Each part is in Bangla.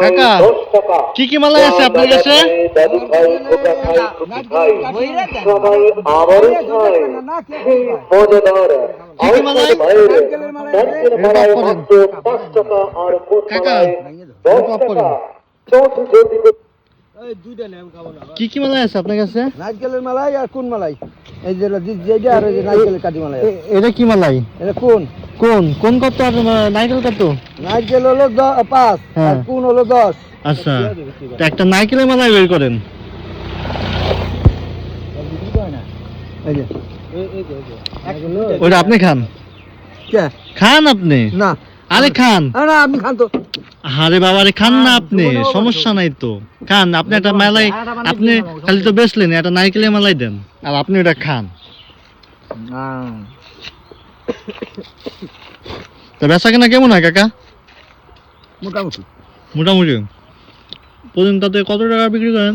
কাকা কি কি মালাই আছে আপনার কাছে? কি কি মালাই? কাকা কি কি মালাই আছে আপনার কাছে? নারকেলের মালাই আর কোন মালাই? এই যে যেটা আর এই নারকেলের কাটি মালাই। এটা কি মালাই? এটা কোন কোন কোন কত আর নারকেল কত? নারকেল হলো 5 আর কোন হলো 10। আচ্ছা একটা নারকেলের মালাই বের করেন। ওটা আপনি খান। খান আপনি? না আরে খান। না আপনি খান তো। আরে বাবা রে খান না আপনি, সমস্যা নাই তো খান। আপনি একটা মালাই আপনি খালি তো বেচলেন, একটা নারকেলের মালাই দেন আর আপনি ওটা খান। তো বেচা কেনা কেমন হয় কাকা? মোটামুটি মোটামুটি। প্রতিদিন তাতে কত টাকা বিক্রি করেন?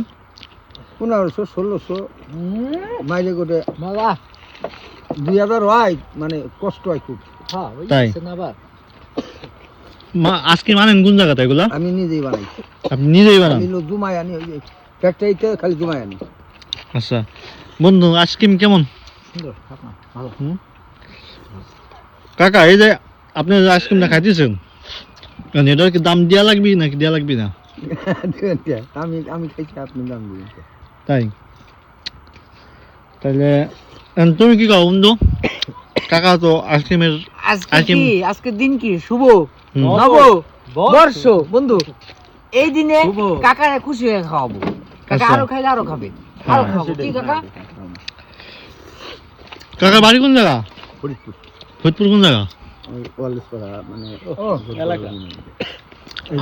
1500 1600 মাইলে করে 2000 হয়, মানে কষ্ট হয় খুব। তাই আজকে মানেন কোন জায়গাতে এগুলা? আমি নিজেই বানাই। আপনি নিজেই বানান? আমি জুমাই আনি, ওই যে ফ্যাক্টরিতে খালি জুমাই আনি। আচ্ছা বন্ধু আইসক্রিম কেমন? সুন্দর ভালো। কাকা এই যে আপনি যে আইসক্রিমটা খাইতেছেন এটার কি দাম দেওয়া লাগবে নাকি দেওয়া লাগবে না? আমি আমি খাইছি, আপনি দাম দিবেন। তাই তাহলে তুমি কি খাও বন্ধু? কাকা তো আইসক্রিমের আজকের দিন কি শুভ নব বর্ষ বন্ধু, এই দিনে কাকারে খুশি হয়ে খাওয়াবো। কাকা আরো খাইলে আরো খাবে, আরো খাবো। কি কাকা? কাকা বাড়ি কোন জায়গা? ফরিদপুর। ফরিদপুর কোন জায়গা? মানে এলাকা।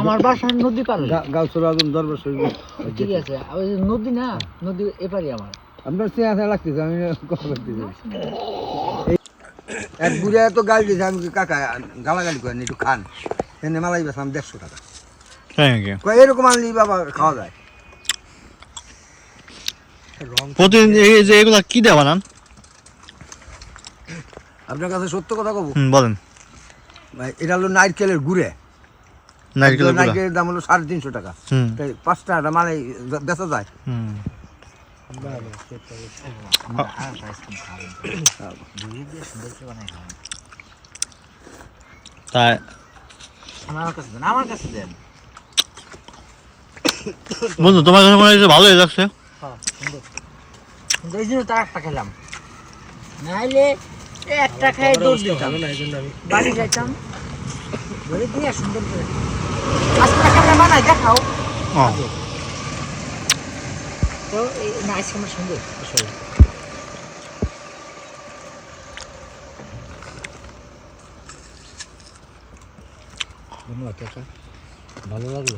আমার বাসা নদী পার, গাউসুর আজম দরবার শরীফ। ঠিক আছে, ওই নদী না, নদী এপারে আমার। আপনার চেহারা লাগতেছে, আমি কথা বলতেছি। এক বুড়া এত গাল দিয়েছে, আমি কাকা গালাগালি করেন একটু খান। এনে মালাই বেসাম 150 টাকা। এরকম আনলি বাবা খাওয়া যায়। প্রতিদিন এই যে এগুলা কি দেওয়া বানান? আপনার কাছে সত্য কথা কব, বলেন। এটা হলো নারকেলের গুড়ে। নারকেলের দাম হলো 350 টাকা। 5 টাকা মালাই বেচা যায়। তাই আমার কাছে দেন বন্ধু, তোমার কাছে মনে হচ্ছে ভালোই লাগছে। এই জন্য তার একটা খেলাম, নাইলে একটা খাই দৌড় দিতাম, বাড়ি যাইতাম ধরে দিয়ে সুন্দর করে। আজকে খাবার বানাই দেখাও তো। এই না আইসক্রিমটা সুন্দর আসলে। ধন্যবাদ কাকা, ভালো লাগলো।